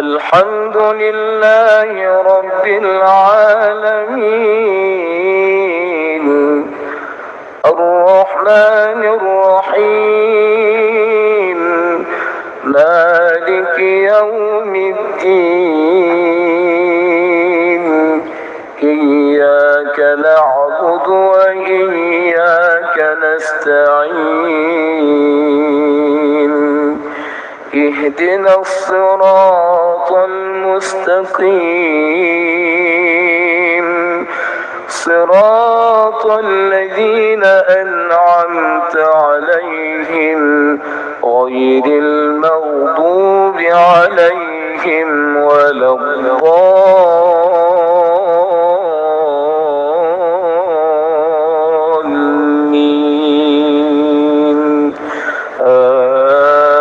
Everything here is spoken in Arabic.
الحمد لله رب العالمين الرحمن الرحيم مالك يوم الدين إياك نعبد وإياك نستعين اهدنا الصراط المستقيم صراط الذين أنعمت عليهم غير المغضوب عليهم ولا الضالين.